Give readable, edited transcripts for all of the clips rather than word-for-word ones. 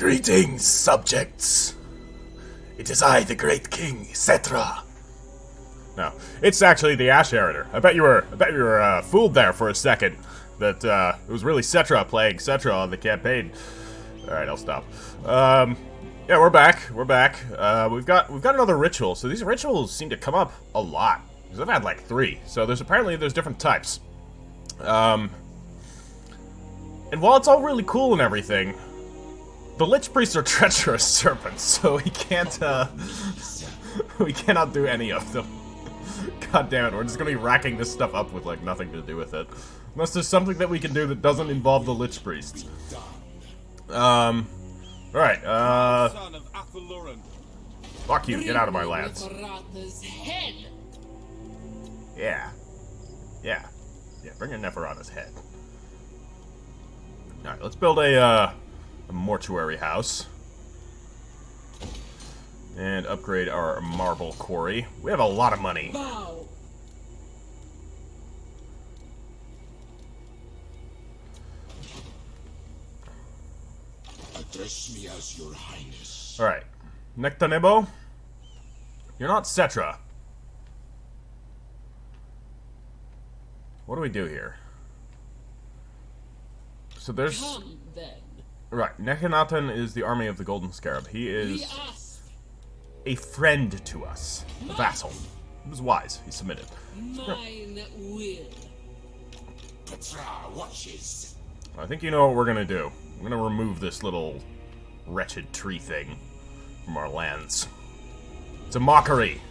Greetings, subjects. It is I, the great king, Settra. No, it's actually the Ash Heriter. I bet you were fooled there for a second. That it was really Settra playing Settra on the campaign. All right, I'll stop. Yeah, we're back. We're back. We've got another ritual. So these rituals seem to come up a lot. Because I've had like 3. So there's different types. And while it's all really cool and everything, the Lich Priests are treacherous serpents, so we cannot do any of them. God damn it, we're just gonna be racking this stuff up with like nothing to do with it. Unless there's something that we can do that doesn't involve the Lich Priests. Alright, fuck you, get out of my lands. Yeah, bring in Neferata's head. Alright, let's build a mortuary house. And upgrade our marble quarry. We have a lot of money. Bow. Address me as your highness. Alright. Nectanebo? You're not Settra. What do we do here? So there's... Come, then. Right, Nekhenaten is the army of the Golden Scarab. He is a friend to us. A vassal. He was wise. He submitted. Mine will. Petra watches. I think you know what we're gonna do. We're gonna remove this little wretched tree thing from our lands. It's a mockery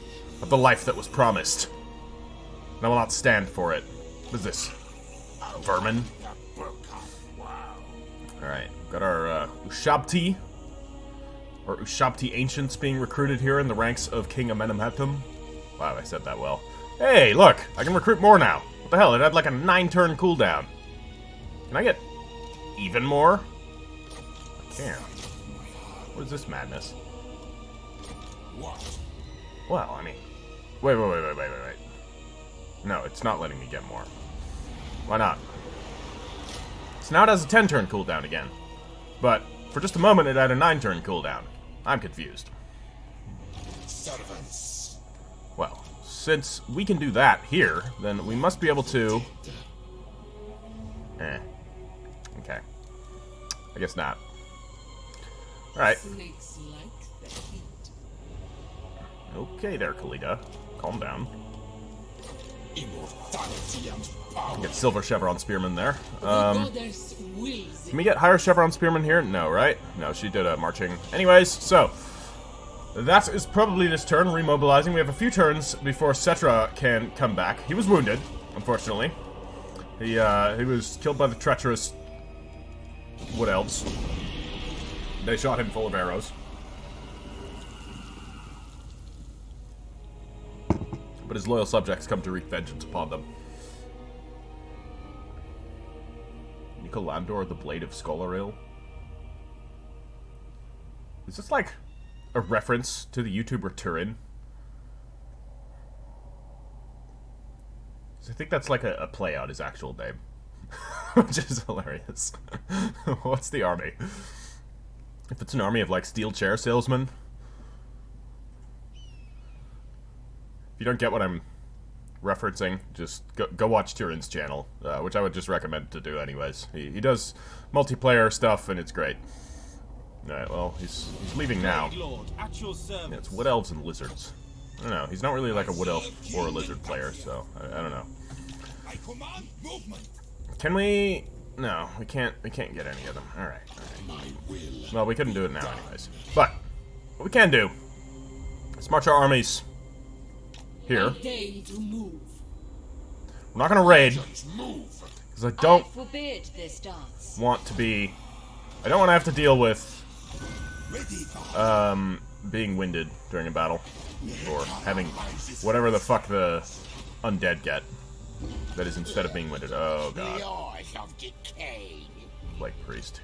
of the life that was promised. And I will not stand for it. What is this? Vermin? Alright, got our Ushabti, or Ushabti Ancients being recruited here in the ranks of King Amenemhetem. Wow, I said that well. Hey, look! I can recruit more now! What the hell, it had like a 9-turn cooldown. Can I get even more? I can. What is this madness? What? Well, I mean... Wait. No, it's not letting me get more. Why not? So now it has a 10-turn cooldown again. But for just a moment it had a 9-turn cooldown. I'm confused. Servants. Well, since we can do that here, then we must be able to... Okay. I guess not. Alright. Snakes like the heat. Okay there, Kalita. Calm down. Immortality and power. Get Silver Chevron Spearman there. Goddess wills Can we get higher Chevron Spearman here? No, right? No, she did marching. Anyways, so... That is probably this turn, remobilizing. We have a few turns before Settra can come back. He was wounded, unfortunately. He was killed by the treacherous Wood Elves. They shot him full of arrows. But his loyal subjects come to wreak vengeance upon them. Nicolandor, the Blade of Skolaril. Is this like a reference to the YouTuber Turin? I think that's like a play on his actual name. Which is hilarious. What's the army? If it's an army of like steel chair salesmen. If you don't get what I'm referencing, just go watch Turin's channel, which I would just recommend to do anyways. He does multiplayer stuff and it's great. Alright, well, he's leaving now. Yeah, it's Wood Elves and Lizards. I don't know, he's not really like a Wood Elf or a Lizard player, so I don't know. Can we... No, we can't get any of them. Alright. Well, we couldn't do it now anyways. But, what we can do is march our armies here. We're not gonna raid, because I don't want to be... I don't want to have to deal with being winded during a battle, or having whatever the fuck the undead get. That is instead of being winded. Oh god. Like priest.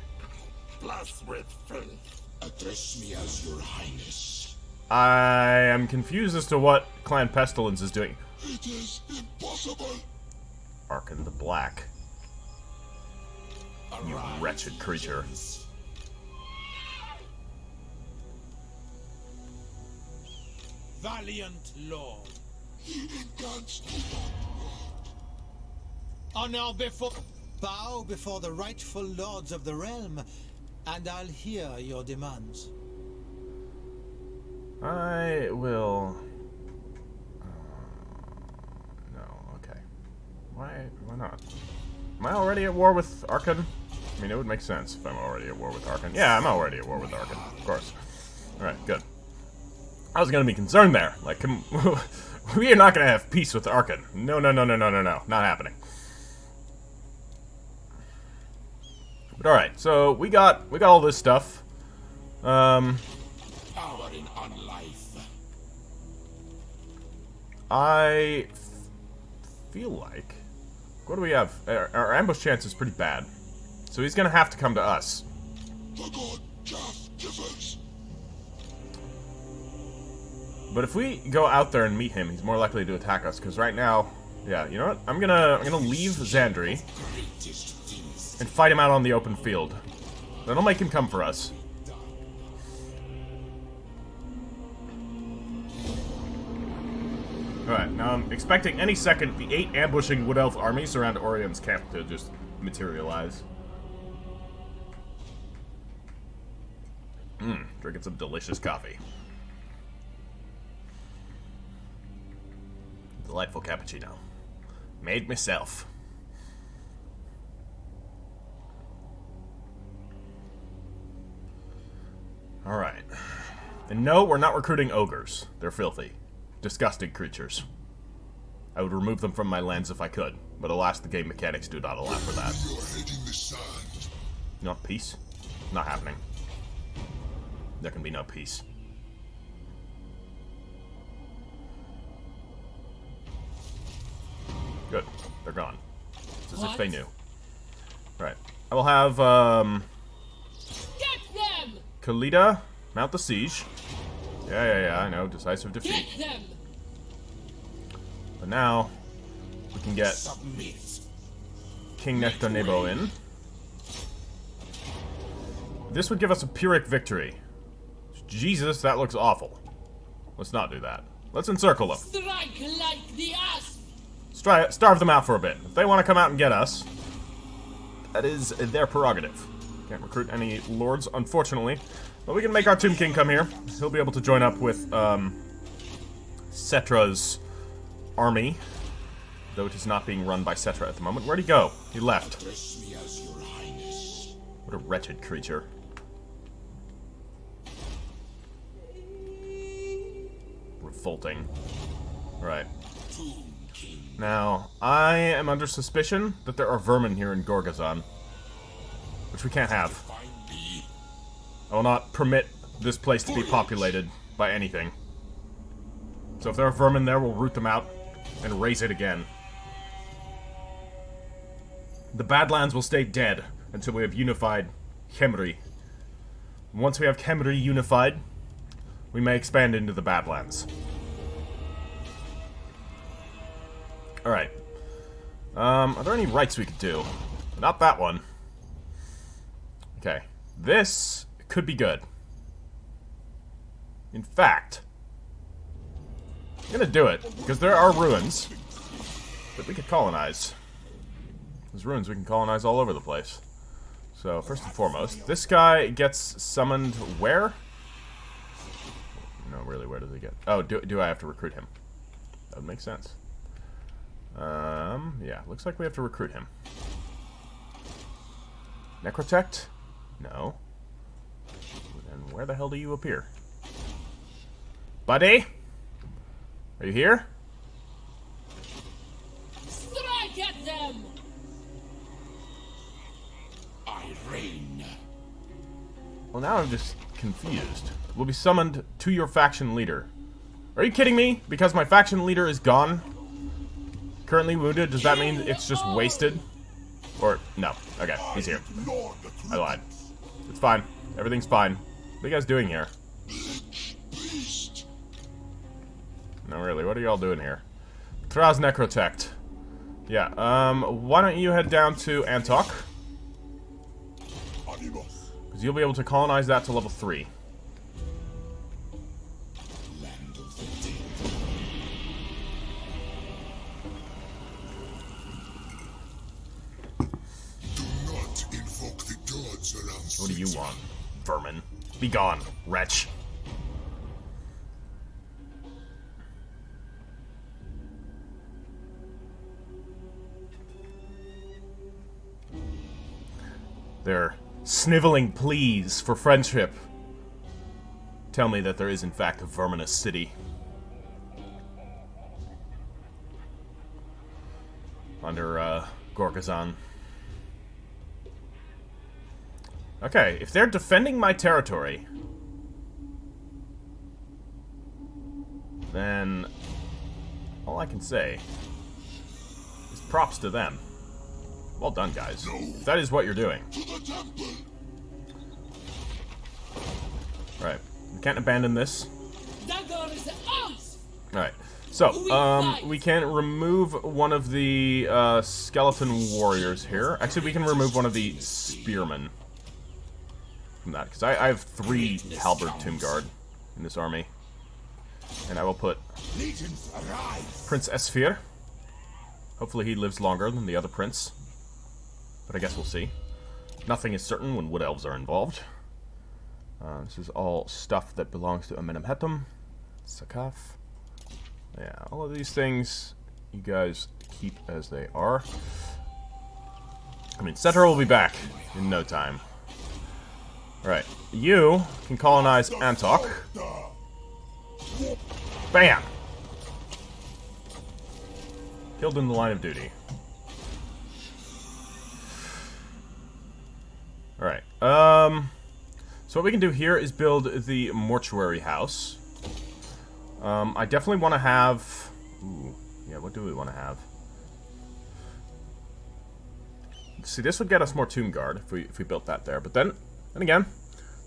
Address me as your highness. I am confused as to what Clan Pestilence is doing. It is impossible. Arkin the Black. You wretched creature. valiant lord. Against Honor before... Bow before the rightful lords of the realm, and I'll hear your demands. I will... no, okay. Why not? Am I already at war with Arkan? I mean, it would make sense if I'm already at war with Arkan. Yeah, I'm already at war with Arkan, of course. Alright, good. I was gonna be concerned there. Like, we are not gonna have peace with Arkan. No, not happening. But alright, so we got all this stuff. power in unlife. I feel like... what do we have? Our ambush chance is pretty bad. So he's gonna have to come to us. The god just givers. But if we go out there and meet him, he's more likely to attack us, because right now... yeah, you know what? I'm gonna leave Xandri and fight him out on the open field. That'll make him come for us. Alright, now I'm expecting any second the 8 ambushing Wood Elf armies around Orion's camp to just materialize. Drinking some delicious coffee. Delightful cappuccino. Made myself. Alright. And no, we're not recruiting ogres. They're filthy. Disgusting creatures. I would remove them from my lands if I could, but alas, the game mechanics do not allow for that. You're hitting the sand. You want peace? Not happening. There can be no peace. Good. They're gone. It's as if they knew. Right. I will have, Get them! Khalida mount the siege. Yeah, I know. Decisive defeat. Get them! But now, we can get Submit. King Nectar Nebo in. This would give us a Pyrrhic victory. Jesus, that looks awful. Let's not do that. Let's encircle them. Strike like the asp! Starve them out for a bit. If they want to come out and get us, that is their prerogative. Can't recruit any lords, unfortunately. But we can make our Tomb King come here. He'll be able to join up with Settra's army. Though it is not being run by Settra at the moment. Where'd he go? He left. Address me as your highness. What a wretched creature. Revolting. Right. Tomb King. Now, I am under suspicion that there are vermin here in Gorgazon. Which we can't have. Find me. I will not permit this place to be populated by anything. So if there are vermin there, we'll root them out and raise it again. The Badlands will stay dead until we have unified Khemri. Once we have Khemri unified, we may expand into the Badlands. Alright. Are there any rites we could do? Not that one. Okay. This could be good. In fact, I'm gonna do it, because there are ruins that we could colonize. There's ruins we can colonize all over the place. So, first and foremost, this guy gets summoned where? No, really, where does he get? Oh, do I have to recruit him? That would make sense. Yeah, looks like we have to recruit him. Necrotect? No. And where the hell do you appear? Buddy? Are you here? Strike at them! I reign. Well, now I'm just confused. Will be summoned to your faction leader. Are you kidding me? Because my faction leader is gone? Currently wounded, does that mean it's just wasted? Or, no. Okay, he's here. I lied. It's fine. Everything's fine. What are you guys doing here? No, really, what are y'all doing here? Traz Necrotect. Yeah, why don't you head down to Antok? Because you'll be able to colonize that to level 3. Land of the dead. What do you want, vermin? Be gone, wretch. They're sniveling pleas for friendship. Tell me that there is in fact a verminous city. Under, Gorgazon. Okay, if they're defending my territory, then all I can say is props to them. Well done, guys. If that is what you're doing. Right. We can't abandon this. Alright. So, we can remove one of the skeleton warriors here. Actually, we can remove one of the spearmen from that, because I have 3 halberd tomb guard in this army. And I will put Prince Esfir. Hopefully he lives longer than the other prince. But I guess we'll see. Nothing is certain when wood elves are involved. This is all stuff that belongs to Amenemhetem. Sakaf. Yeah, all of these things you guys keep as they are. I mean, Settra will be back in no time. Alright, you can colonize Antok. Bam! Killed in the line of duty. Alright, so what we can do here is build the Mortuary house. I definitely want to have... Ooh, yeah, what do we want to have? See, this would get us more Tomb Guard if we built that there. But then again,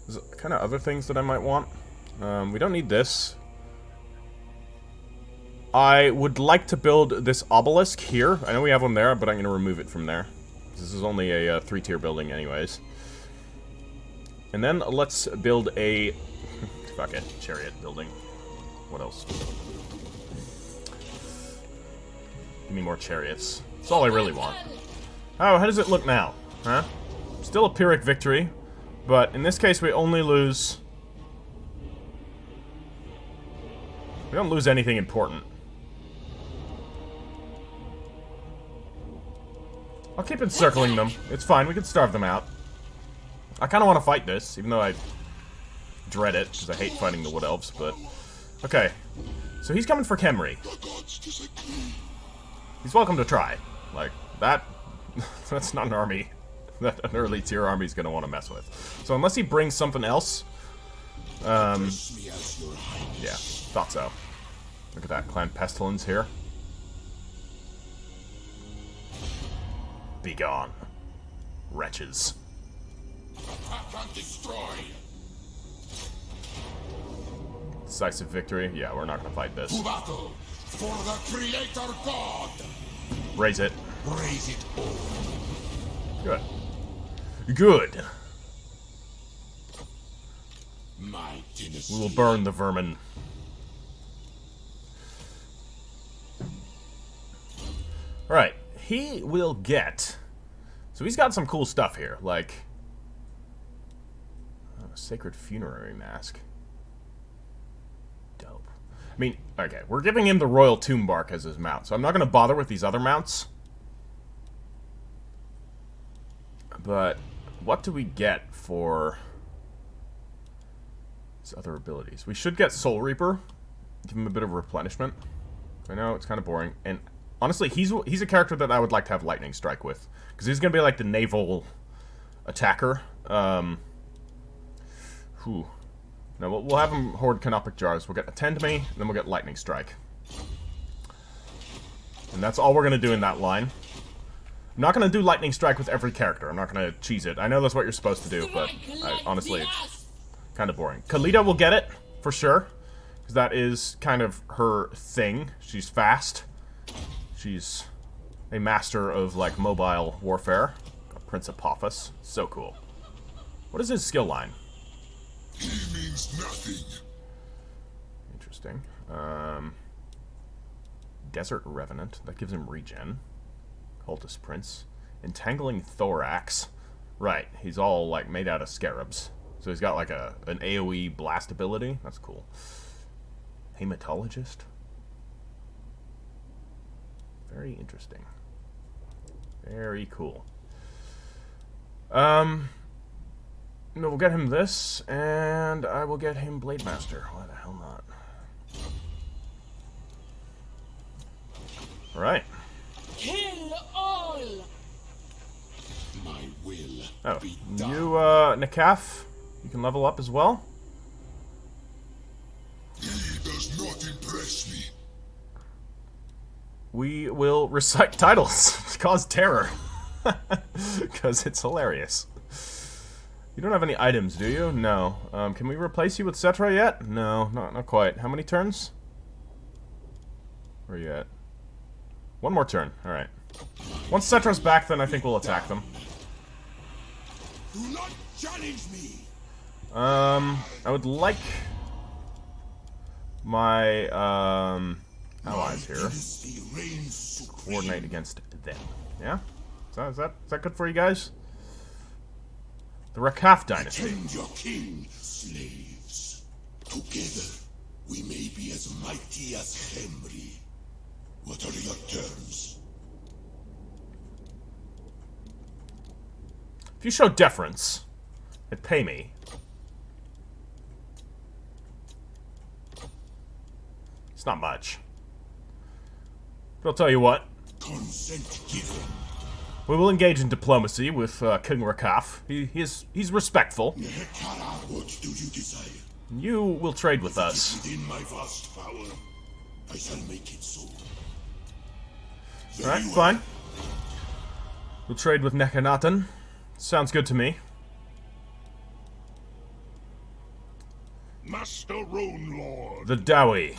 there's kind of other things that I might want. We don't need this. I would like to build this obelisk here. I know we have one there, but I'm going to remove it from there. This is only a 3-tier building anyways. And then let's build a... fuck it, chariot building. What else? Give me more chariots. That's all I really want. Oh, how does it look now? Huh? Still a Pyrrhic victory, but in this case we only lose... We don't lose anything important. I'll keep encircling them. It's fine, we can starve them out. I kind of want to fight this, even though I dread it, because I hate fighting the Wood Elves, but... Okay. So he's coming for Khemri. He's welcome to try. Like, that... that's not an army that an early tier army is going to want to mess with. So unless he brings something else... yeah, thought so. Look at that, Clan Pestilence here. Be gone, wretches. Decisive victory? Yeah, we're not gonna fight this. To battle for the Creator God. Raise it. Raise it all. Good. Good. My dynasty. We will burn the vermin. Alright, he will get... So he's got some cool stuff here, like... a sacred funerary mask. Dope. I mean, okay, we're giving him the Royal Tomb Bark as his mount, so I'm not going to bother with these other mounts. But what do we get for his other abilities? We should get Soul Reaper. Give him a bit of replenishment. I know, it's kind of boring. And honestly, he's a character that I would like to have Lightning Strike with. Because he's going to be like the naval attacker. Whew. No, we'll have him hoard Canopic Jars. We'll get Attend Me, and then we'll get Lightning Strike. And that's all we're going to do in that line. I'm not going to do Lightning Strike with every character. I'm not going to cheese it. I know that's what you're supposed to do, but honestly, it's kind of boring. Khalida will get it, for sure. Because that is kind of her thing. She's fast. She's a master of, like, mobile warfare. Prince Apophis. So cool. What is his skill line? He means nothing. Interesting. Desert Revenant. That gives him regen. Cultist Prince. Entangling Thorax. Right, he's all, like, made out of scarabs. So he's got, like, an AoE blast ability. That's cool. Hematologist? Very interesting. Very cool. No, we'll get him this, and I will get him Blade Master. Why the hell not? Alright. Kill all! My will Oh, be you, done. Nakaf, you can level up as well? He does not impress me. We will recite titles to cause terror. Because it's hilarious. You don't have any items, do you? No. Can we replace you with Settra yet? No, not quite. How many turns? Where are you at? One more turn. Alright. Once Settra's back, then I think we'll attack them. Do not challenge me. I would like my, allies here Dynasty reigns supreme. coordinate against them. Yeah? Is that good for you guys? The Rakaf dynasty. Attend your king, slaves. Together, we may be as mighty as Henry. What are your terms? If you show deference, and pay me. It's not much. But I'll tell you what. Consent given. We will engage in diplomacy with King Rakaf. He's respectful. Nekara, what do you desire? You will trade with us. Within my vast power, I shall make it so. Alright, fine. We'll trade with Nekhanatan. Sounds good to me. Master Rune Lord, The Dowie.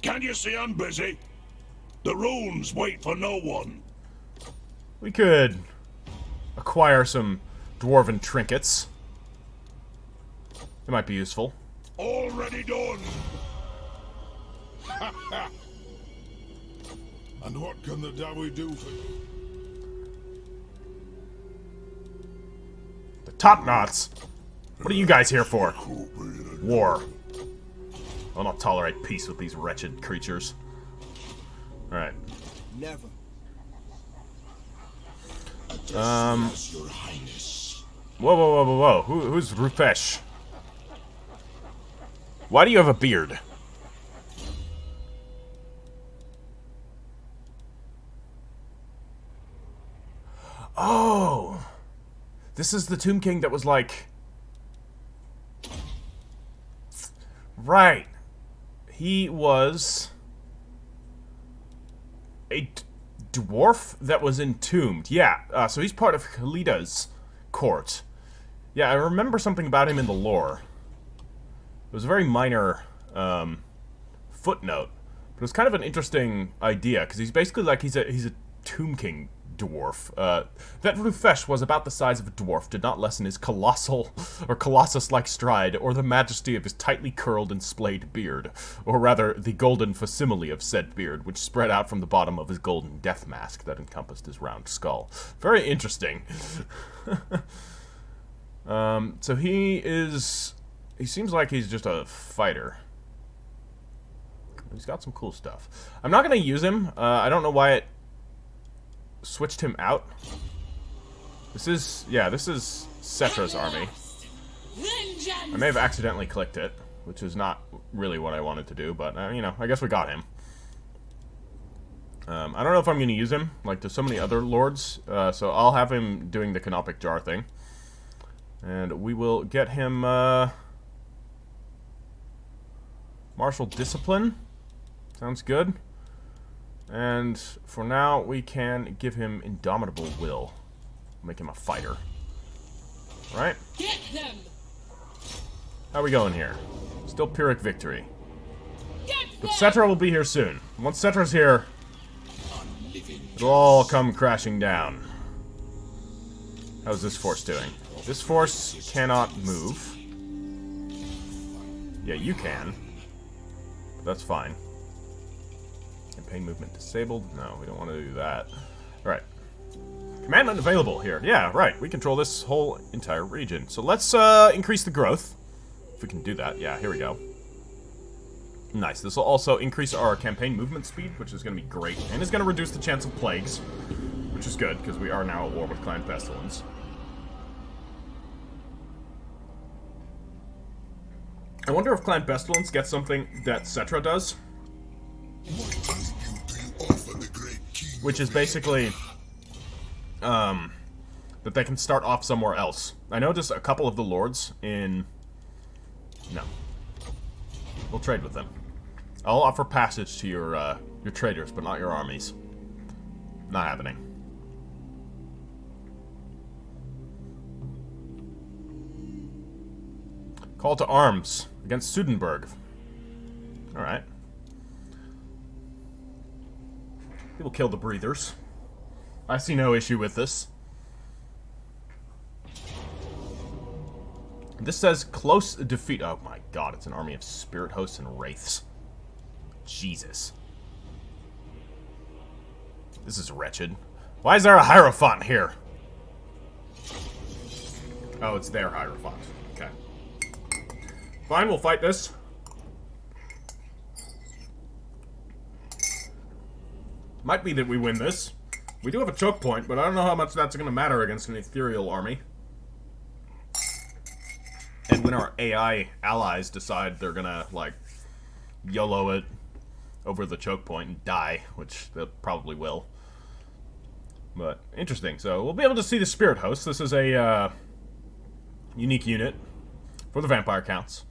can you see I'm busy? The runes wait for no one. We could acquire some dwarven trinkets. It might be useful. Already done. And what can the Dawi do for you? The top knots. What are you guys here for? War. I'll not tolerate peace with these wretched creatures. Alright. Never. Yes, Your Highness. Whoa. Who's Rufesh? Why do you have a beard? Oh! This is the Tomb King that was like... Right. He was... a dwarf that was entombed. Yeah, so he's part of Khalida's court. Yeah, I remember something about him in the lore. It was a very minor footnote, but it was kind of an interesting idea because he's basically like he's a Tomb King dwarf. That Rufesh was about the size of a dwarf did not lessen his colossal or colossus-like stride or the majesty of his tightly curled and splayed beard, or rather the golden facsimile of said beard, which spread out from the bottom of his golden death mask that encompassed his round skull. Very interesting. So he seems like he's just a fighter. He's got some cool stuff. I'm not going to use him. I don't know why it switched him out. This is Settra's army. I may have accidentally clicked it, which is not really what I wanted to do, but, you know, I guess we got him. I don't know if I'm going to use him, like there's so many other lords, so I'll have him doing the canopic jar thing. And we will get him, martial discipline. Sounds good. And for now, we can give him indomitable will. Make him a fighter. Right? Get them! How are we going here? Still Pyrrhic victory. Get But them! Settra will be here soon. Once Settra's here, it'll all come crashing down. How's this force doing? This force cannot move. Yeah, you can. But that's fine. Campaign movement disabled? No, we don't want to do that. Alright. Come Command unavailable here. Yeah, right. We control this whole entire region. So let's increase the growth. If we can do that. Yeah, here we go. Nice. This will also increase our campaign movement speed, which is going to be great. And is going to reduce the chance of plagues, which is good, because we are now at war with Clan Pestilence. I wonder if Clan Pestilence gets something that Settra does. Which is basically, that they can start off somewhere else. I noticed a couple of the lords in... No. We'll trade with them. I'll offer passage to your traders, but not your armies. Not happening. Call to arms against Sudenburg. Alright. People kill the breathers. I see no issue with this. This says close defeat. Oh my god, it's an army of spirit hosts and wraiths. Jesus. This is wretched. Why is there a Hierophant here? Oh, it's their Hierophant. Okay. Fine, we'll fight this. Might be that we win this. We do have a choke point, but I don't know how much that's going to matter against an ethereal army. And when our AI allies decide they're going to, like, YOLO it over the choke point and die, which they probably will. But, interesting. So, we'll be able to see the Spirit Host. This is a unique unit for the vampire counts.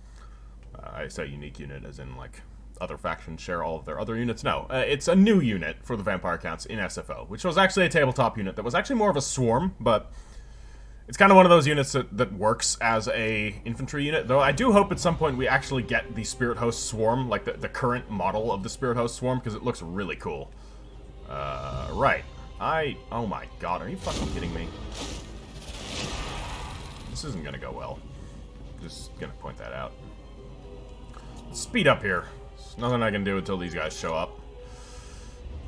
I say unique unit as in, like, other factions share all of their other units. No, it's a new unit for the vampire counts in SFO, which was actually a tabletop unit that was actually more of a swarm, but it's kind of one of those units that works as a infantry unit, though I do hope at some point we actually get the Spirit Host Swarm, like the current model of the Spirit Host Swarm, because it looks really cool. Right. Oh my god, are you fucking kidding me? This isn't gonna go well. Just gonna point that out. Let's speed up here. There's nothing I can do until these guys show up.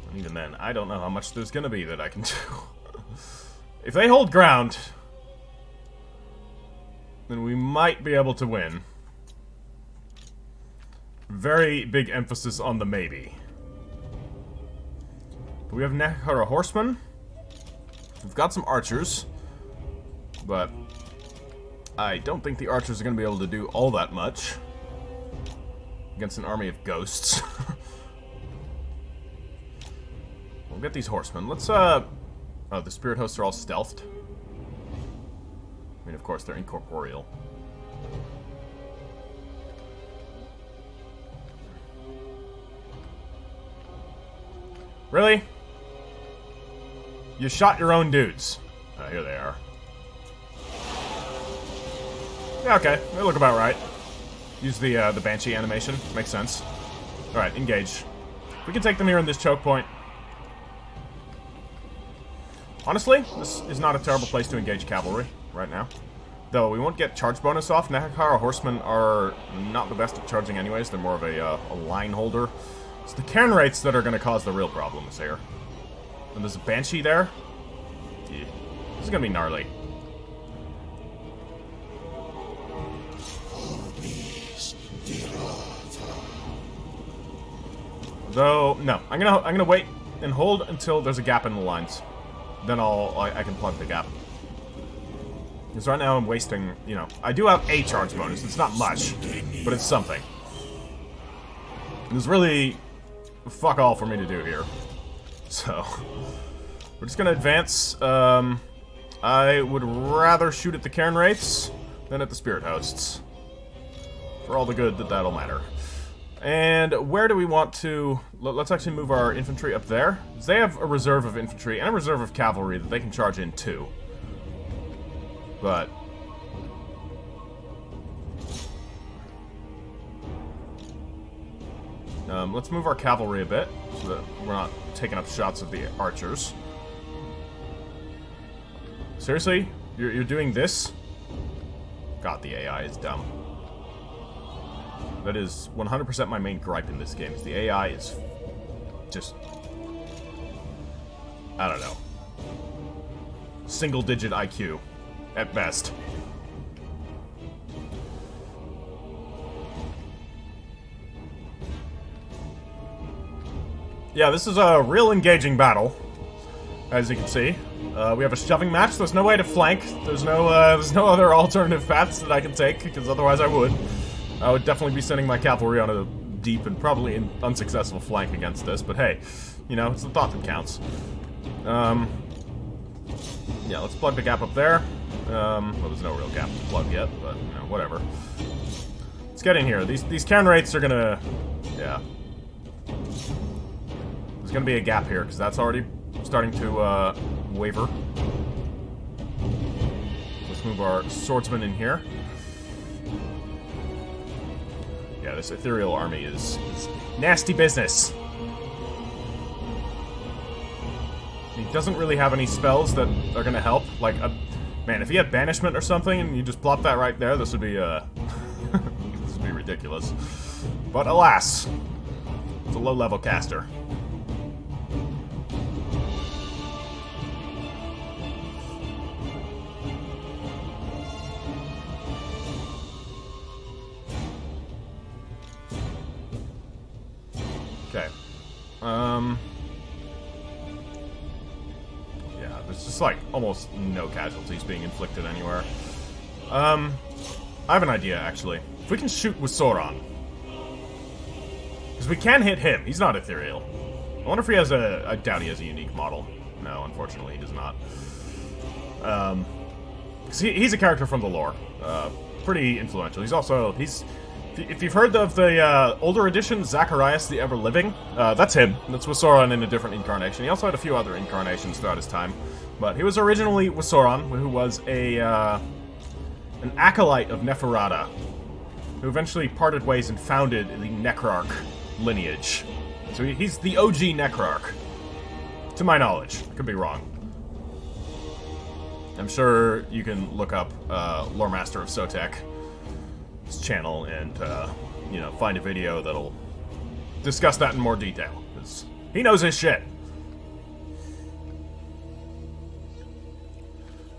And even then, I don't know how much there's gonna be that I can do. If they hold ground, then we might be able to win. Very big emphasis on the maybe. But we have Nehara Horsemen. We've got some archers. But I don't think the archers are going to be able to do all that much against an army of ghosts. We'll get these horsemen. Let's, oh, the spirit hosts are all stealthed. I mean, of course, they're incorporeal. Really? You shot your own dudes. Oh, here they are. Yeah, okay. They look about right. Use the Banshee animation. Makes sense. Alright, engage. We can take them here in this choke point. Honestly, this is not a terrible place to engage cavalry right now. Though we won't get charge bonus off. Nehara horsemen are not the best at charging anyways. They're more of a line holder. It's the cairn rates that are going to cause the real problems here. And there's a Banshee there. Yeah. This is going to be gnarly. Though, no. I'm gonna wait and hold until there's a gap in the lines. Then I can plug the gap. Because right now I'm wasting, you know, I do have a charge bonus. It's not much, but it's something. There's really fuck all for me to do here. So, we're just gonna advance. I would rather shoot at the cairn wraiths than at the spirit hosts. For all the good that'll matter. And where do we want to... Let's actually move our infantry up there. They have a reserve of infantry and a reserve of cavalry that they can charge in too. But... let's move our cavalry a bit, so that we're not taking up shots of the archers. Seriously? You're doing this? God, the AI is dumb. That is 100% my main gripe in this game, is the AI is just... I don't know. single-digit IQ, at best. Yeah, this is a real engaging battle, as you can see. We have a shoving match. There's no way to flank. There's no other alternative paths that I can take, because otherwise I would. I would definitely be sending my cavalry on a deep and probably an unsuccessful flank against this, but hey, you know, it's the thought that counts. Yeah, let's plug the gap up there. Well, there's no real gap to plug yet, but, you know, whatever. Let's get in here. These can rates are gonna... yeah. There's gonna be a gap here, because that's already starting to, waver. Let's move our swordsman in here. Yeah, this ethereal army is nasty business. He doesn't really have any spells that are gonna help. Like, man, if he had banishment or something and you just plop that right there, this would be, this would be ridiculous. But alas, it's a low-level caster. Okay. Yeah, there's just like almost no casualties being inflicted anywhere. I have an idea actually. If we can shoot with Sauron, because we can hit him. He's not ethereal. I wonder if he has a... I doubt he has a unique model. No, unfortunately, he does not. 'Cause he's a character from the lore. Pretty influential. He's also... If you've heard of the older edition, Zacharias the Ever-Living, that's him. That's Sauron in a different incarnation. He also had a few other incarnations throughout his time. But he was originally Sauron, who was an acolyte of Neferata, who eventually parted ways and founded the Necrarch lineage. So he's the OG Necrarch, to my knowledge. I could be wrong. I'm sure you can look up Lore Master of Sotek's channel and, you know, find a video that'll discuss that in more detail. 'Cause he knows his shit.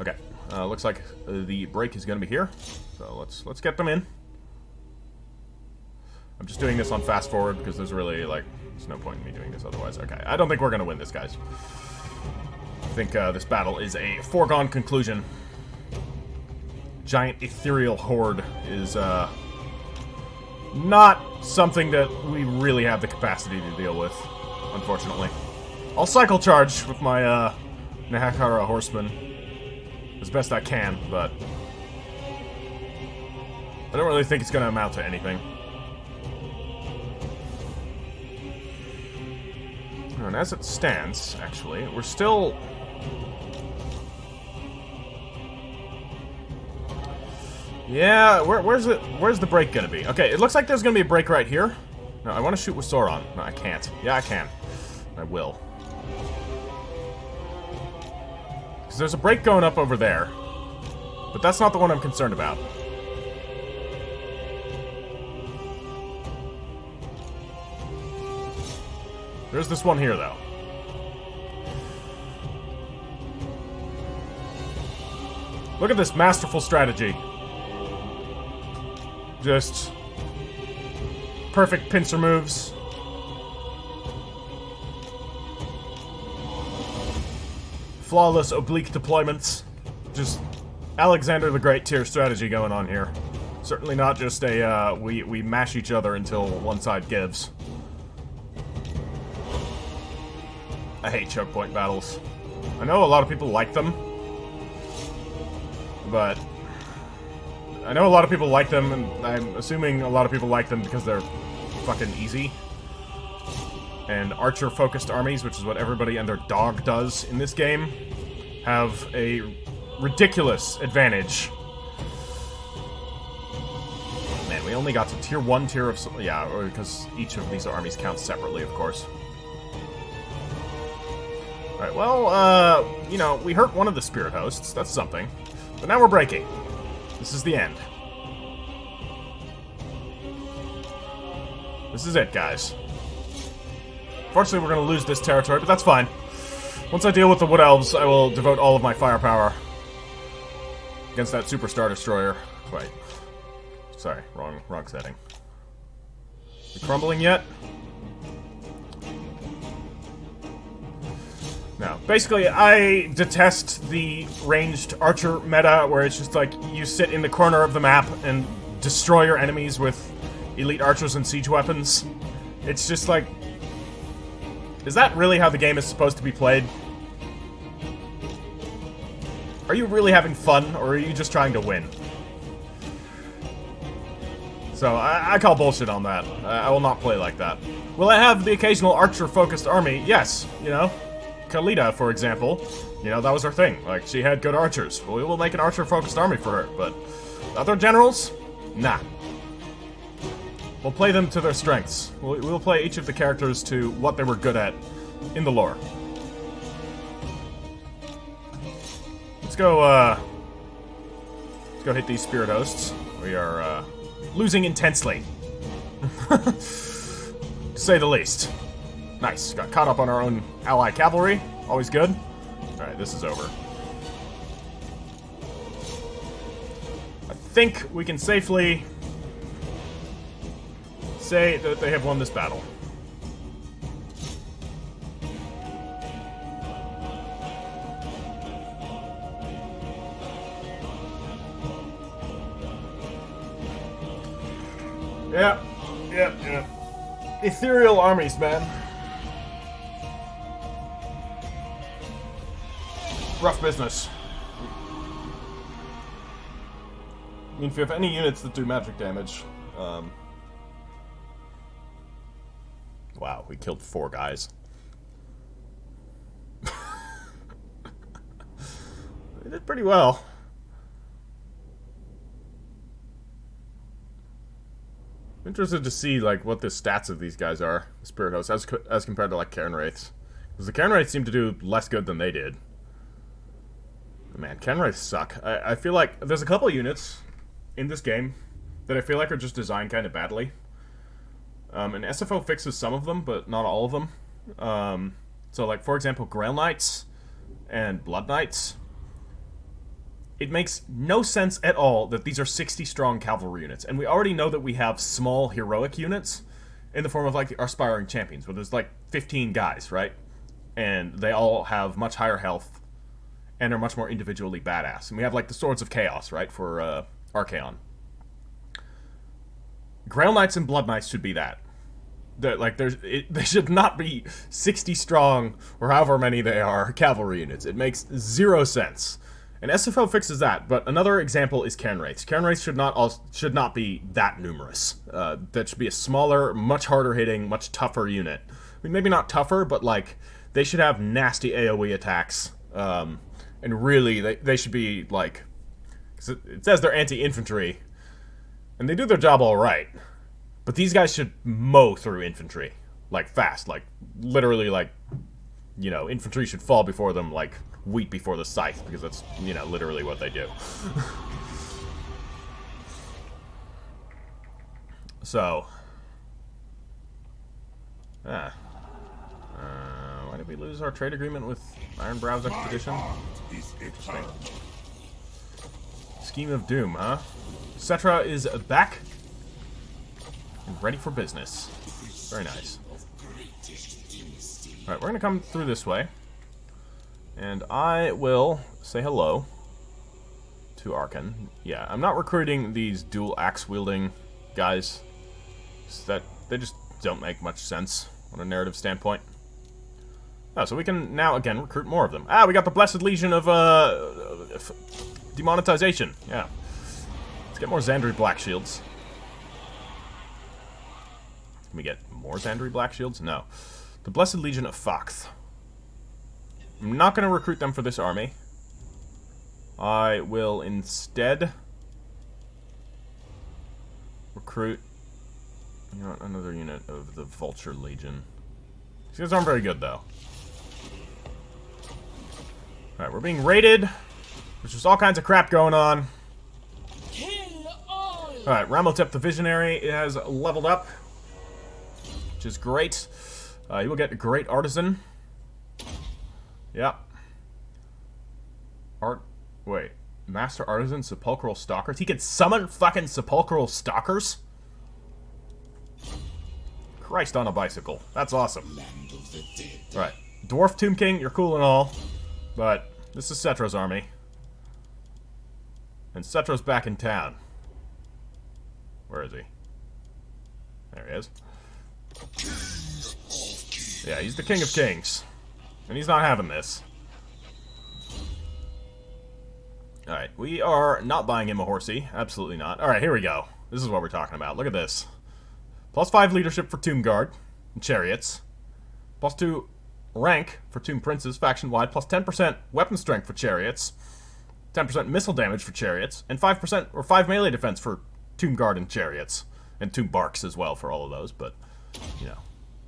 Okay, looks like the break is gonna be here. So let's get them in. I'm just doing this on fast forward because there's really, like, there's no point in me doing this otherwise. Okay, I don't think we're gonna win this, guys. I think this battle is a foregone conclusion. Giant ethereal horde is not something that we really have the capacity to deal with, unfortunately. I'll cycle charge with my Nahakara horsemen as best I can, but I don't really think it's going to amount to anything. And as it stands, actually, we're still... Yeah, where's the break gonna be? Okay, it looks like there's gonna be a break right here. No, I want to shoot with Sauron. No, I can't. Yeah, I can. I will. Because there's a break going up over there. But that's not the one I'm concerned about. There's this one here, though. Look at this masterful strategy. Just perfect pincer moves. Flawless oblique deployments. Just Alexander the Great tier strategy going on here. Certainly not just a, we mash each other until one side gives. I hate choke point battles. I know a lot of people like them, but I know a lot of people like them, and I'm assuming a lot of people like them because they're fucking easy. And archer-focused armies, which is what everybody and their dog does in this game, have a ridiculous advantage. Man, we only got to tier 1 tier of... yeah, because each of these armies counts separately, of course. Alright, well, you know, we hurt one of the spirit hosts. That's something. But now we're breaking. This is the end. This is it, guys. Fortunately, we're going to lose this territory, but that's fine. Once I deal with the Wood Elves, I will devote all of my firepower against that Superstar Destroyer. Wait. Sorry, wrong setting. You crumbling yet? No. Basically, I detest the ranged archer meta, where it's just like, you sit in the corner of the map and destroy your enemies with elite archers and siege weapons. It's just like... Is that really how the game is supposed to be played? Are you really having fun, or are you just trying to win? So, I call bullshit on that. I will not play like that. Will I have the occasional archer-focused army? Yes, you know. Khalida, for example. You know, that was her thing. Like, she had good archers. Well, we will make an archer-focused army for her, but... Other generals? Nah. We'll play them to their strengths. We'll play each of the characters to what they were good at in the lore. Let's go hit these spirit hosts. We are, losing intensely. To say the least. Nice. Got caught up on our own ally cavalry. Always good. Alright, this is over. I think we can safely say that they have won this battle. Yeah. Ethereal armies, man. Rough business. I mean, if you have any units that do magic damage, wow, we killed 4 guys. We did pretty well. I'm interested to see, like, what the stats of these guys are, the Spirit Hosts, as compared to, like, Cairn Wraiths. Because the Cairn Wraiths seem to do less good than they did. Man, Cairn Wraiths suck. I feel like there's a couple units in this game that I feel like are just designed kind of badly. And SFO fixes some of them, but not all of them. So, like, for example, Grail Knights and Blood Knights. It makes no sense at all that these are 60-strong cavalry units. And we already know that we have small heroic units in the form of, like, our Aspiring Champions, where there's, like, 15 guys, right? And they all have much higher health and are much more individually badass. And we have, like, the Swords of Chaos, right, for Archaon. Grail Knights and Blood Knights should be that. They should not be 60 strong, or however many they are, cavalry units. It makes zero sense. And SFO fixes that, but another example is Cairn Wraiths. Cairn Wraiths should not be that numerous. That should be a smaller, much harder hitting, much tougher unit. I mean, maybe not tougher, but, like, they should have nasty AoE attacks. And really, they should be, like... 'cause it says they're anti-infantry, and they do their job alright. But these guys should mow through infantry. Like, fast. Like, literally, like, you know, infantry should fall before them, like, wheat before the scythe, because that's, you know, literally what they do. So. Why did we lose our trade agreement with Ironbrow's expedition? Interesting. Scheme of Doom, huh? Settra is back and ready for business. Very nice. Alright, we're gonna come through this way. And I will say hello to Arkan. Yeah, I'm not recruiting these dual axe-wielding guys. That they just don't make much sense on a narrative standpoint. Oh, so we can now, again, recruit more of them. Ah, we got the Blessed Legion of, demonetization. Yeah. Let's get more Xandri Black Shields. Can we get more Xandri Black Shields? No. The Blessed Legion of Fakth. I'm not going to recruit them for this army. I will instead recruit, you know, another unit of the Vulture Legion. These guys aren't very good, though. Alright, we're being raided. There's just all kinds of crap going on. Kill all. Alright, Ramotep the Visionary has leveled up, which is great. He will get a Great Artisan. Yep. Wait. Master Artisan Sepulchral Stalkers? He can summon fucking Sepulchral Stalkers? Christ on a bicycle. That's awesome. Land of the dead. Right. Dwarf Tomb King, you're cool and all, but this is Settra's army. And Settra's back in town. Where is he? There he is. Yeah, he's the King of Kings. And he's not having this. Alright, we are not buying him a horsey. Absolutely not. Alright, here we go. This is what we're talking about. Look at this. +5 leadership for Tomb Guard and Chariots. +2 rank for Tomb Princes, faction-wide. +10% weapon strength for Chariots. 10% missile damage for Chariots. And 5% or 5 melee defense for Tomb Guard and Chariots. And Tomb Barks as well for all of those, but, you know.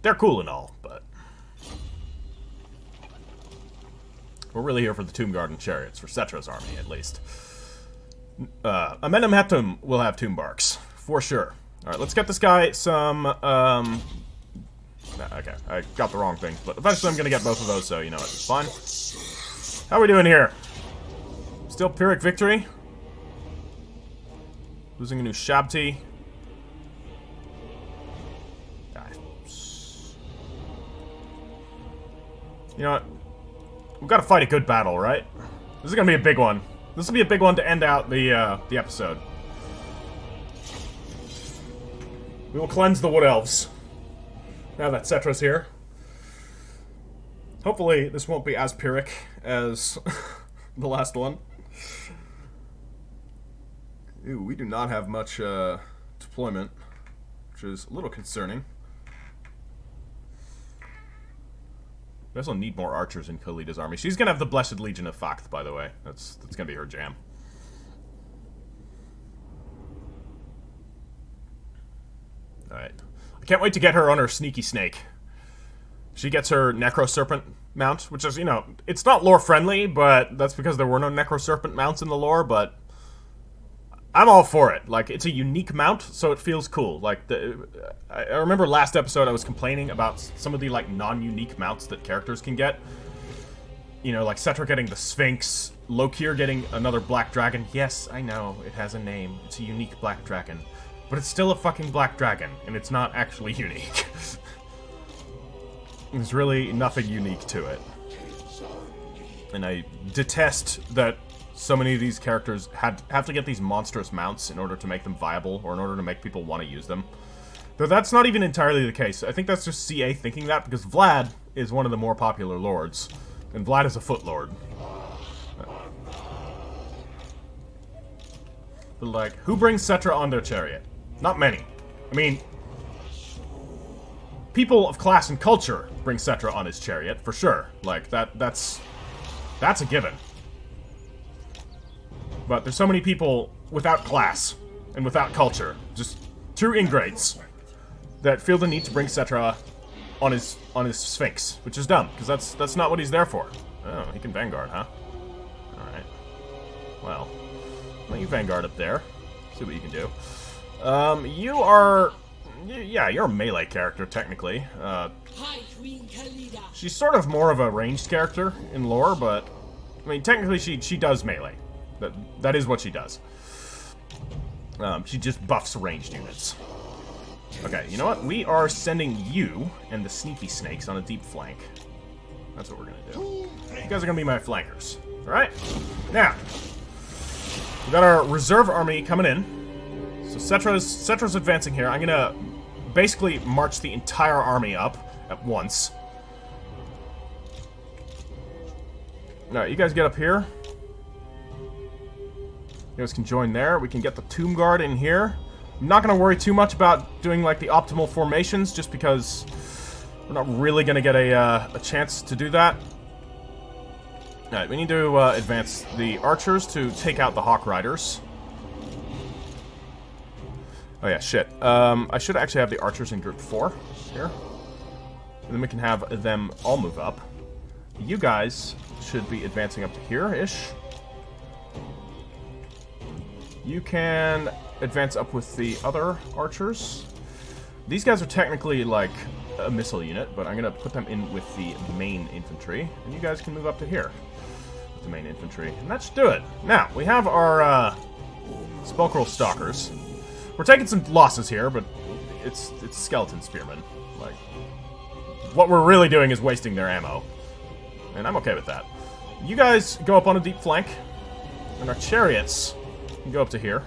They're cool and all, but... we're really here for the Tomb Guard and Chariots, for Settra's army, at least. Amenem Heptum will have Tomb Barks, for sure. Alright, let's get this guy some, okay, I got the wrong things, but eventually I'm gonna get both of those, so you know what, it's fine. How are we doing here? Still Pyrrhic victory? Losing a new Shabti. You know what? We've got to fight a good battle, right? This is gonna be a big one. This will be a big one to end out the episode. We will cleanse the Wood Elves. Now that Settra's here. Hopefully, this won't be as Pyrrhic as the last one. Ew, we do not have much deployment, which is a little concerning. We also need more archers in Khalidah's army. She's gonna have the Blessed Legion of Fakth, by the way. That's gonna be her jam. Alright. I can't wait to get her on her Sneaky Snake. She gets her Necro Serpent mount, which is, you know, it's not lore friendly, but that's because there were no Necro Serpent mounts in the lore, but I'm all for it. Like, it's a unique mount, so it feels cool. Like, I remember last episode I was complaining about some of the, like, non-unique mounts that characters can get. You know, like Settra getting the Sphinx, Lokir getting another Black Dragon. Yes, I know, it has a name. It's a unique Black Dragon. But it's still a fucking Black Dragon, and it's not actually unique. There's really nothing unique to it. And I detest that so many of these characters have to get these monstrous mounts in order to make them viable, or in order to make people want to use them. Though that's not even entirely the case. I think that's just CA thinking that, because Vlad is one of the more popular lords. And Vlad is a foot lord. But like, who brings Settra on their chariot? Not many. I mean, people of class and culture bring Settra on his chariot, for sure. Like, that's a given. But there's so many people without class and without culture, just true ingrates, that feel the need to bring Settra on his Sphinx, which is dumb, because that's not what he's there for. Oh, he can Vanguard, huh? Alright. Well, let you Vanguard up there. See what you can do. You are... yeah, you're a melee character, technically. Hi, Queen Khalida. She's sort of more of a ranged character in lore, but... I mean, technically she does melee. That is what she does. She just buffs ranged units. Okay, you know what? We are sending you and the Sneaky Snakes on a deep flank. That's what we're gonna do. You guys are gonna be my flankers. Alright? Now, we got our reserve army coming in. So Settra's advancing here. I'm gonna basically march the entire army up at once. Alright, you guys get up here. You guys can join there. We can get the Tomb Guard in here. I'm not going to worry too much about doing, like, the optimal formations, just because we're not really going to get a chance to do that. Alright, we need to advance the archers to take out the Hawk Riders. Oh yeah, shit. I should actually have the archers in group 4 here. And then we can have them all move up. You guys should be advancing up to here-ish. You can advance up with the other archers. These guys are technically, like, a missile unit, but I'm going to put them in with the main infantry, and you guys can move up to here with the main infantry, and that should do it. Now, we have our Spellcrow Stalkers. We're taking some losses here, but it's skeleton spearmen. Like, what we're really doing is wasting their ammo, and I'm okay with that. You guys go up on a deep flank, and our chariots can go up to here.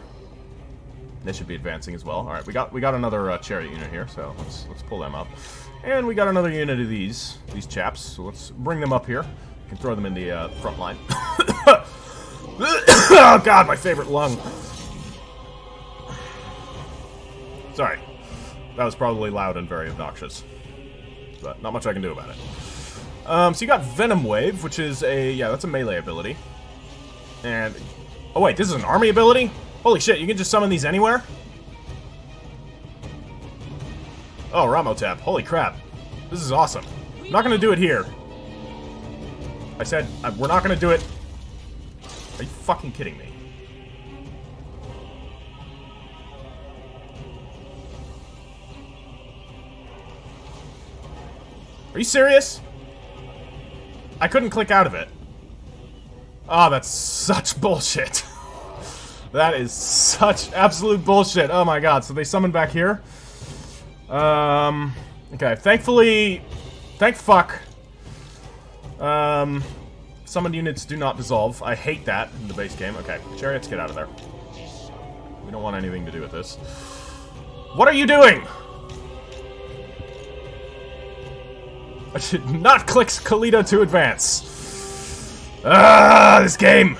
They should be advancing as well. All right, we got another chariot unit here, so let's pull them up. And we got another unit of these chaps, so let's bring them up here. We can throw them in the front line. Oh God, my favorite lung. Sorry, that was probably loud and very obnoxious, but not much I can do about it. So you got Venom Wave, which is that's a melee ability. And oh wait, this is an army ability? Holy shit, you can just summon these anywhere? Oh, Ramotep. Holy crap. This is awesome. I'm not going to do it here. I said, we're not going to do it. Are you fucking kidding me? Are you serious? I couldn't click out of it. Oh, that's such bullshit. That is such absolute bullshit. Oh my god, so they summon back here? Okay, thankfully... Thank fuck. Summoned units do not dissolve. I hate that in the base game. Okay, chariots, get out of there. We don't want anything to do with this. What are you doing? I should not click Kalita to advance. Ah, this game!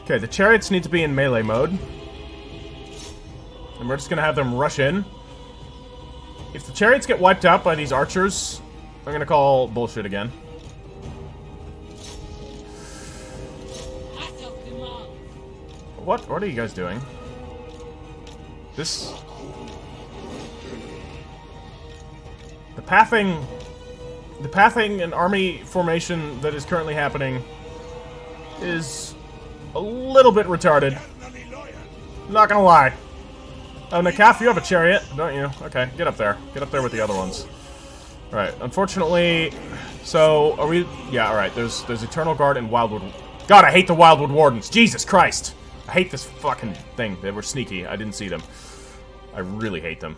Okay, the chariots need to be in melee mode. And we're just gonna have them rush in. If the chariots get wiped out by these archers, I'm gonna call bullshit again. What are you guys doing? This... The pathing and army formation that is currently happening is a little bit retarded. Not gonna lie. Oh, Nakaf, you have a chariot, don't you? Okay, get up there. Get up there with the other ones. Alright, unfortunately... So, are we... Yeah, alright, there's Eternal Guard and Wildwood... God, I hate the Wildwood Wardens! Jesus Christ! I hate this fucking thing. They were sneaky. I didn't see them. I really hate them.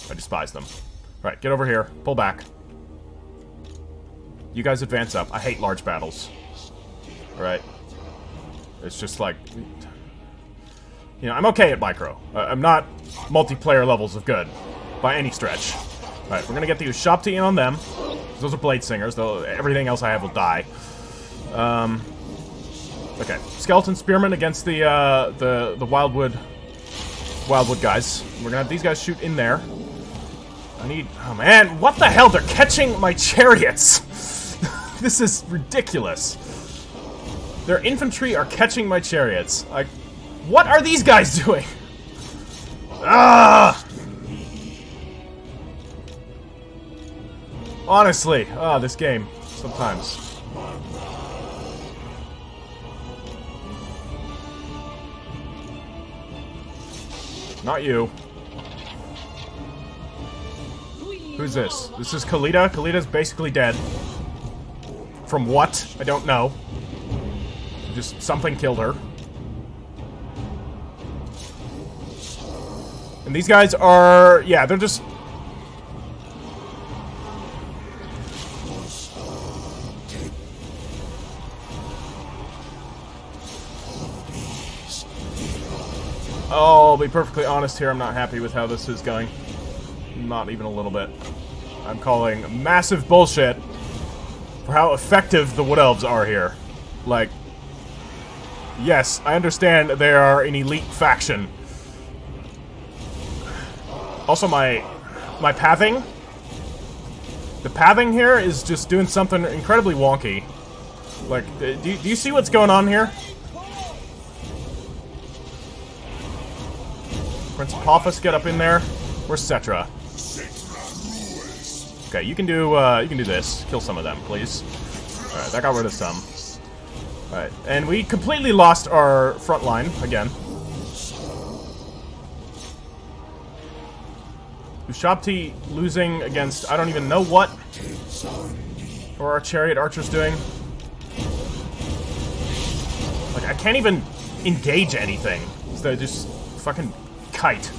I despise them. Alright, get over here. Pull back. You guys advance up. I hate large battles. Alright. It's just like... You know, I'm okay at micro. I'm not multiplayer levels of good. By any stretch. Alright, we're gonna get the Ushabti in on them. Those are Blade Singers, though everything else I have will die. Okay, Skeleton Spearmen against the Wildwood guys. We're gonna have these guys shoot in there. I need... Oh man, what the hell? They're catching my chariots! This is ridiculous. Their infantry are catching my chariots. Like, what are these guys doing? Ah! Honestly, this game, sometimes. Not you. Who's this? This is Kalita. Kalita's basically dead. From what? I don't know. Just something killed her. And these guys are... Yeah, they're just... I'll be perfectly honest here, I'm not happy with how this is going. Not even a little bit. I'm calling massive bullshit for how effective the Wood Elves are here. Like, yes, I understand they are an elite faction. Also, my pathing. The pathing here is just doing something incredibly wonky. Like, do you see what's going on here? Prince Apophis, get up in there. Where's Settra? Okay, you can do this. Kill some of them, please. Alright, that got rid of some. Alright, and we completely lost our front line again. Ushabti losing against I don't even know what. Or our chariot archers doing. Like, I can't even engage anything. So they just fucking kite.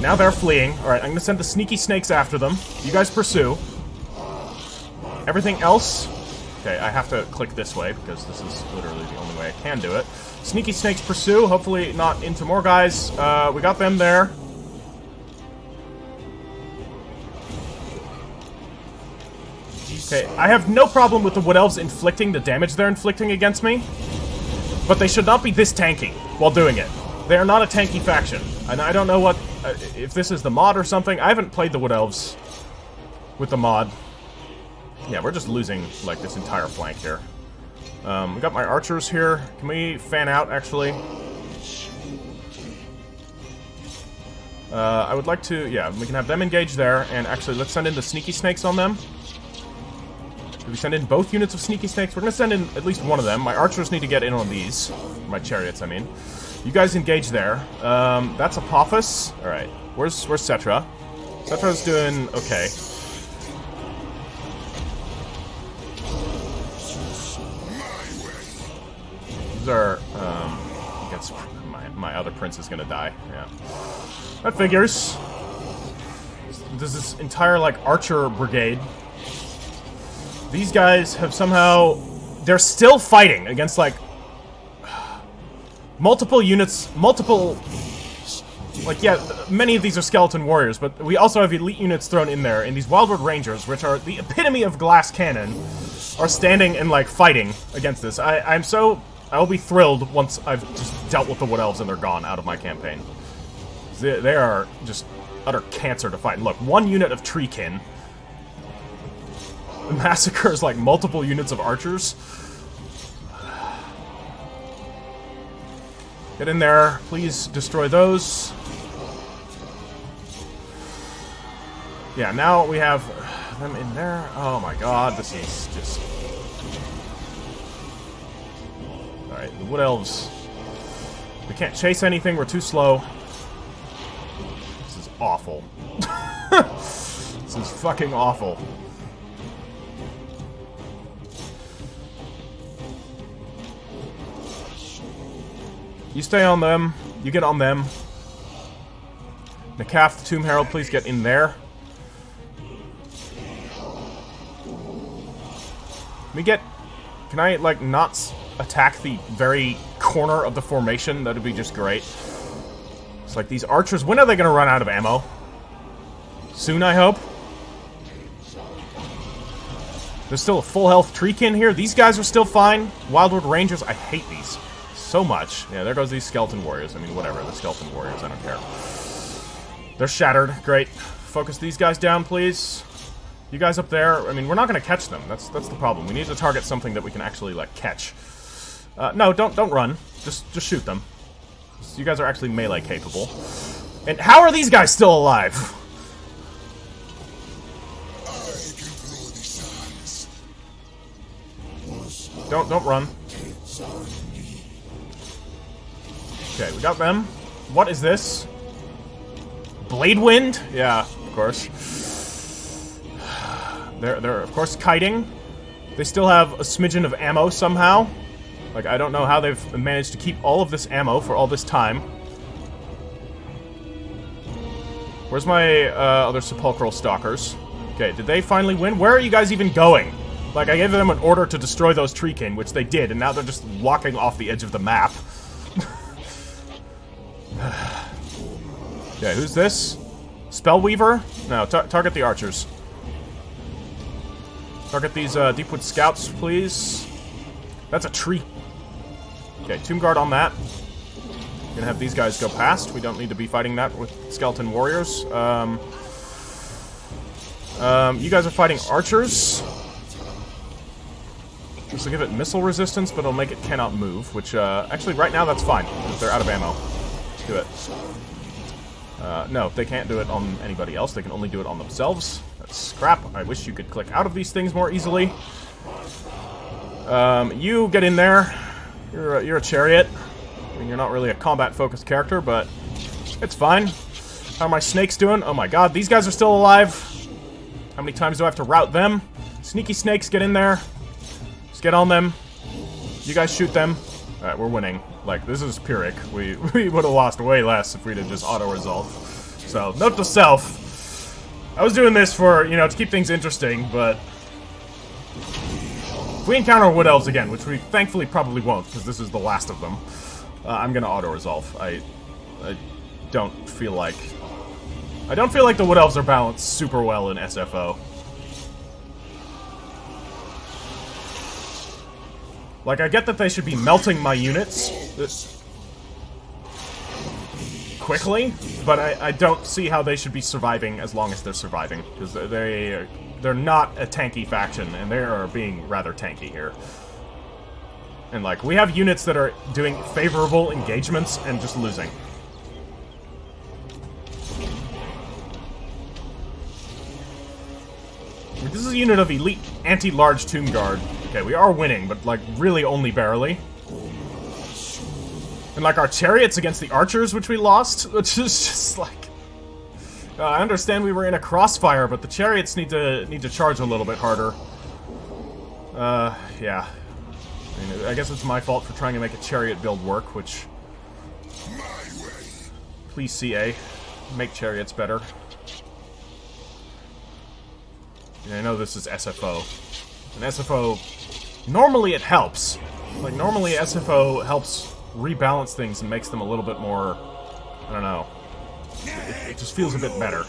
Now they're fleeing. Alright, I'm gonna send the sneaky snakes after them. You guys pursue. Everything else... Okay, I have to click this way, because this is literally the only way I can do it. Sneaky snakes pursue, hopefully not into more guys. We got them there. Okay, I have no problem with the Wood Elves inflicting the damage they're inflicting against me. But they should not be this tanky while doing it. They are not a tanky faction. And I don't know what... if this is the mod or something. I haven't played the Wood Elves with the mod. Yeah, we're just losing, like, this entire flank here. We got my archers here. Can we fan out, actually? I would like to... Yeah, we can have them engage there. And actually, let's send in the sneaky snakes on them. Do we send in both units of sneaky snakes? We're going to send in at least one of them. My archers need to get in on these. My chariots, I mean. You guys engage there. That's Apophis. Alright. Where's Settra? Settra's doing okay. These are, against my other prince is gonna die. Yeah. That figures. There's this entire, like, archer brigade. These guys have somehow... They're still fighting against, like... multiple units, like, yeah, many of these are skeleton warriors, but we also have elite units thrown in there, and these Wildwood Rangers, which are the epitome of glass cannon, are standing and, like, fighting against this. I will be thrilled once I've just dealt with the Wood Elves and they're gone out of my campaign. They are just utter cancer to fight. And look, one unit of treekin massacres, like, multiple units of archers. Get in there. Please destroy those. Yeah, now we have them in there. Oh my god, this is just... Alright, the Wood Elves. We can't chase anything, we're too slow. This is awful. This is fucking awful. You stay on them. You get on them. Nakaf, the Tomb Herald, please get in there. Can I, like, not attack the very corner of the formation? That'd be just great. It's like these archers, when are they gonna run out of ammo? Soon, I hope. There's still a full health treekin here. These guys are still fine. Wildwood Rangers, I hate these so much. Yeah, there goes these skeleton warriors. I mean, whatever, the skeleton warriors, I don't care. They're shattered. Great. Focus these guys down, please. You guys up there, I mean, we're not going to catch them. That's the problem. We need to target something that we can actually, like, catch. No, don't run. Just shoot them. You guys are actually melee capable. And how are these guys still alive? Don't run. Okay, we got them. What is this? Blade Wind? Yeah, of course. They're of course kiting. They still have a smidgen of ammo somehow. Like, I don't know how they've managed to keep all of this ammo for all this time. Where's my other sepulchral stalkers? Okay, did they finally win? Where are you guys even going? Like, I gave them an order to destroy those treekin, which they did, and now they're just walking off the edge of the map. Okay, who's this? Spellweaver? No, target the archers. Target these Deepwood Scouts, please. That's a tree. Okay, Tomb Guard on that. Gonna have these guys go past. We don't need to be fighting that with skeleton warriors. You guys are fighting archers. This will give it missile resistance, but it'll make it cannot move, which, actually, right now, that's fine, because they're out of ammo. Let's do it. No, they can't do it on anybody else. They can only do it on themselves. That's crap. I wish you could click out of these things more easily. You get in there. You're a chariot. I mean, you're not really a combat-focused character, but it's fine. How are my snakes doing? Oh my god, these guys are still alive. How many times do I have to rout them? Sneaky snakes, get in there. Just get on them. You guys shoot them. Alright, we're winning. Like, this is Pyrrhic. We would have lost way less if we'd have just auto-resolve. So, note to self. I was doing this for, you know, to keep things interesting, but if we encounter Wood Elves again, which we thankfully probably won't, because this is the last of them, I'm gonna auto-resolve. I don't feel like... I don't feel like the Wood Elves are balanced super well in SFO. Like, I get that they should be melting my units quickly, but I don't see how they should be surviving as long as they're surviving, because they're not a tanky faction, and they are being rather tanky here. And, like, we have units that are doing favorable engagements and just losing. This is a unit of elite anti-large Tomb Guard. Okay, we are winning, but, like, really only barely. And, like, our chariots against the archers, which we lost, which is just, like... I understand we were in a crossfire, but the chariots need to charge a little bit harder. Yeah. I mean, I guess it's my fault for trying to make a chariot build work, which... Please, CA. Make chariots better. And I know this is SFO. And SFO... Normally it helps. Like, normally SFO helps rebalance things and makes them a little bit more... I don't know. It just feels a bit better.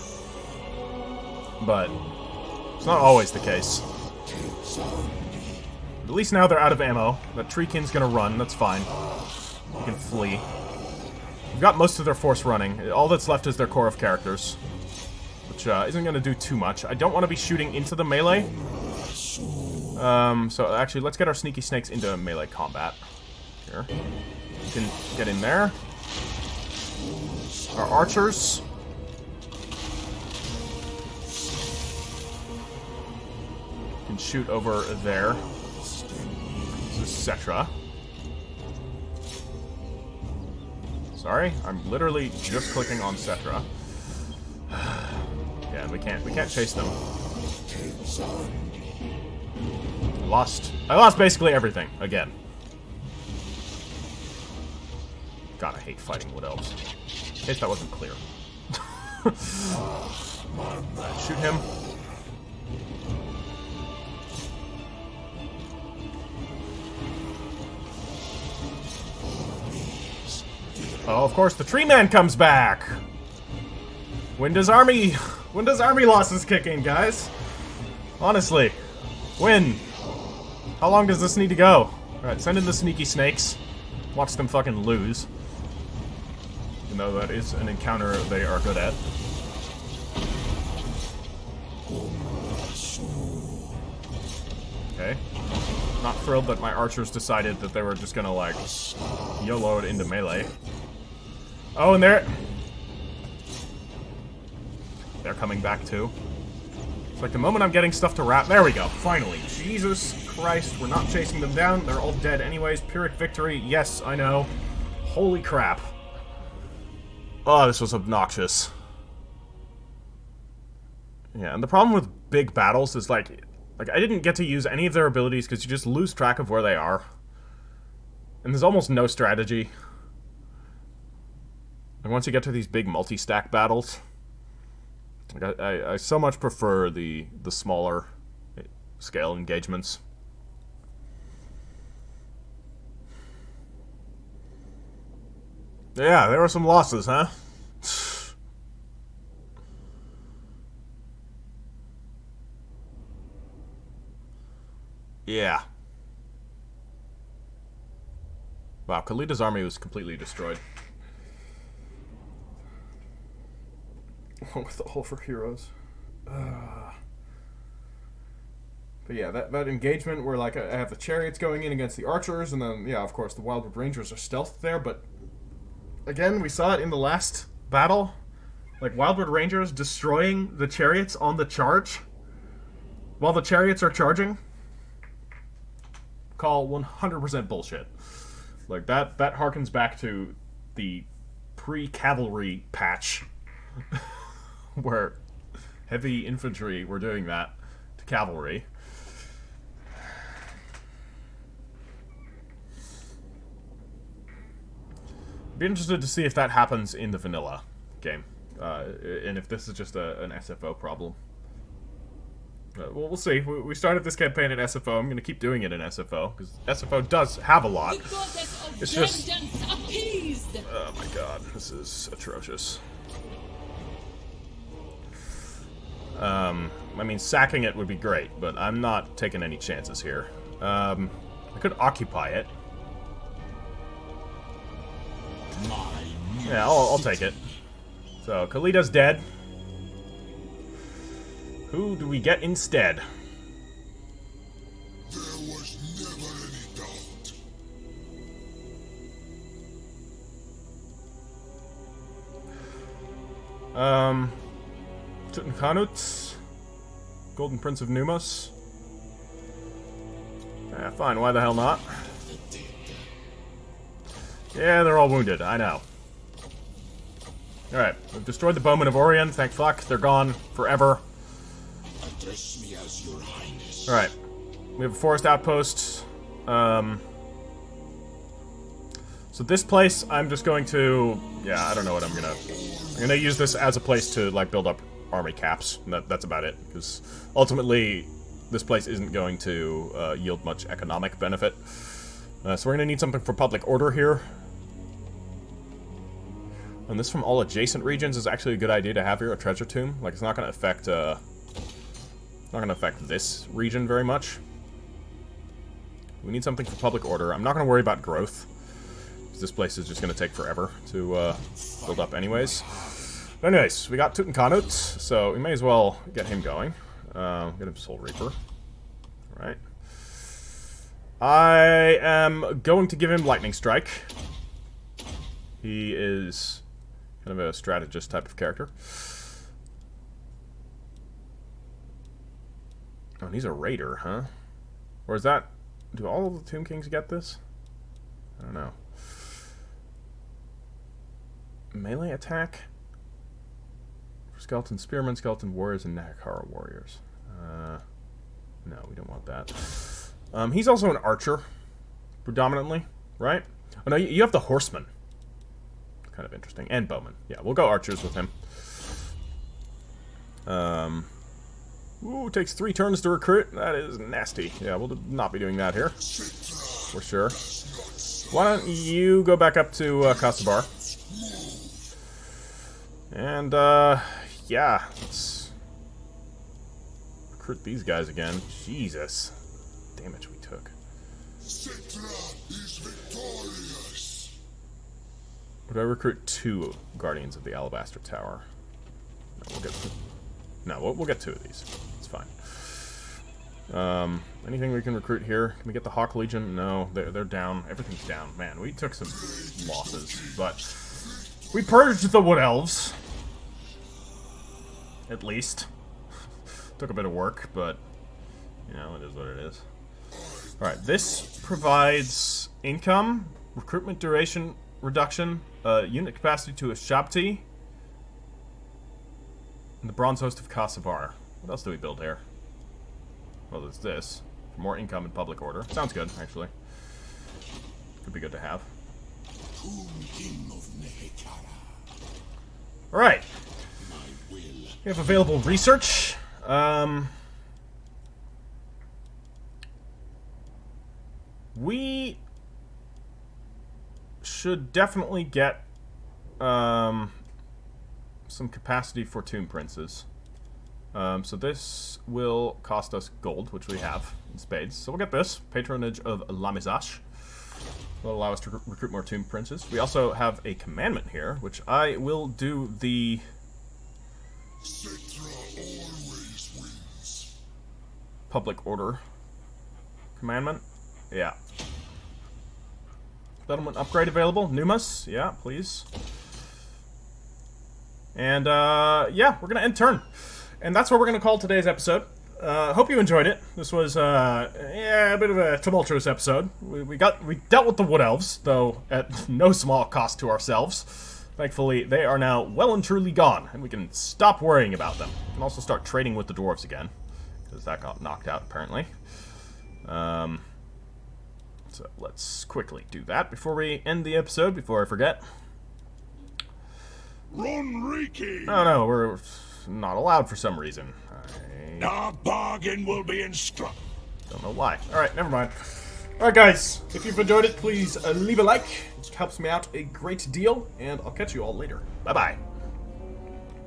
But it's not always the case. At least now they're out of ammo. That Treekin's gonna run, that's fine. You can flee. We've got most of their force running. All that's left is their core of characters. Which isn't gonna do too much. I don't want to be shooting into the melee. So actually, let's get our sneaky snakes into melee combat. Here. You can get in there. Our archers. Can shoot over there. This is Settra. Sorry, I'm literally just clicking on Settra. Yeah, we can't chase them. I lost basically everything again. God, I hate fighting Wood Elves. In case that wasn't clear. Shoot him. Oh, of course, the Tree Man comes back! When does army losses kick in, guys? Honestly. When? How long does this need to go? Alright, send in the sneaky snakes. Watch them fucking lose. You know, that is an encounter they are good at. Okay. Not thrilled that my archers decided that they were just gonna, like, YOLO it into melee. Oh, and they're coming back, too. It's like the moment I'm getting stuff to wrap... There we go, finally. Jesus Christ, we're not chasing them down. They're all dead anyways. Pyrrhic victory, yes, I know. Holy crap. Oh, this was obnoxious. Yeah, and the problem with big battles is, like I didn't get to use any of their abilities because you just lose track of where they are. And there's almost no strategy. And once you get to these big multi-stack battles, like I so much prefer the smaller scale engagements. Yeah, there were some losses, huh? Yeah. Wow, Khalid's army was completely destroyed. With all of her heroes. But yeah, that engagement where, like, I have the chariots going in against the archers, and then, yeah, of course, the Wildwood Rangers are stealthed there, but again, we saw it in the last battle. Like, Wildwood Rangers destroying the chariots on the charge while the chariots are charging. call 100% bullshit. Like, that harkens back to the pre-cavalry patch, where heavy infantry were doing that to cavalry. Be interested to see if that happens in the vanilla game, and if this is just an SFO problem. Well, we'll see. We started this campaign in SFO. I'm going to keep doing it in SFO, because SFO does have a lot. It's just... Oh my god, this is atrocious. I mean, sacking it would be great, but I'm not taking any chances here. I could occupy it. Yeah, I'll take it. So, Kalida's dead. Who do we get instead? There was never any doubt. Tutankhanut, Golden Prince of Numos. Fine, why the hell not? Yeah, they're all wounded, I know. Alright, we've destroyed the Bowmen of Orion, thank fuck, they're gone forever. Address me as your highness. Alright, we have a forest outpost. So this place, I'm just going to... Yeah, I don't know what I'm gonna use this as a place to, like, build up army caps. That's about it, because ultimately, this place isn't going to yield much economic benefit. So we're gonna need something for public order here. And this from all adjacent regions is actually a good idea to have here, a treasure tomb. Like, it's not gonna affect, this region very much. We need something for public order. I'm not gonna worry about growth, because this place is just gonna take forever to, build up anyways. But anyways, we got Tutankhanut, so we may as well get him going. Get him Soul Reaper. Alright. I am going to give him Lightning Strike. He is kind of a strategist type of character. Oh, and he's a raider, huh? Or is that... Do all of the Tomb Kings get this? I don't know. Melee attack? For Skeleton Spearmen, Skeleton Warriors, and Nahakara Warriors. No, we don't want that. He's also an archer, predominantly, right? Oh no, you have the Horseman. Kind of interesting. And Bowman. Yeah, we'll go archers with him. Ooh, takes 3 turns to recruit. That is nasty. Yeah, we'll not be doing that here. For sure. Why don't you go back up to Kasabar? And, yeah, let's recruit these guys again. Jesus. Damage we took. Settra is victorious. Would I recruit 2 Guardians of the Alabaster Tower? No, we'll get 2 of these. It's fine. Anything we can recruit here? Can we get the Hawk Legion? No, they're down. Everything's down. Man, we took some losses, but we purged the Wood Elves. At least. Took a bit of work, but, you know, it is what it is. Alright, this provides income, recruitment duration reduction, unit capacity to a Shabti, and the Bronze Host of Kasavar. What else do we build here? Well, there's this. For more income and public order. Sounds good, actually. Could be good to have. Alright. We have available research. We should definitely get some capacity for Tomb Princes. So this will cost us gold, which we have in spades. So we'll get this. Patronage of Lamizash. Will allow us to recruit more Tomb Princes. We also have a commandment here, which I will do the... Settra always wins. Public order commandment. Yeah. Settlement upgrade available. Numas. Yeah, please. And, yeah, we're going to end turn. And that's what we're going to call today's episode. hope you enjoyed it. This was, yeah, a bit of a tumultuous episode. We dealt with the Wood Elves, though at no small cost to ourselves. Thankfully, they are now well and truly gone, and we can stop worrying about them. We can also start trading with the dwarves again, because that got knocked out, apparently. So let's quickly do that before we end the episode, before I forget. Ronriki! Oh no, we're not allowed for some reason. Our bargain will be instructed. Don't know why. Alright, never mind. Alright guys, if you've enjoyed it, please leave a like. It helps me out a great deal, and I'll catch you all later. Bye-bye.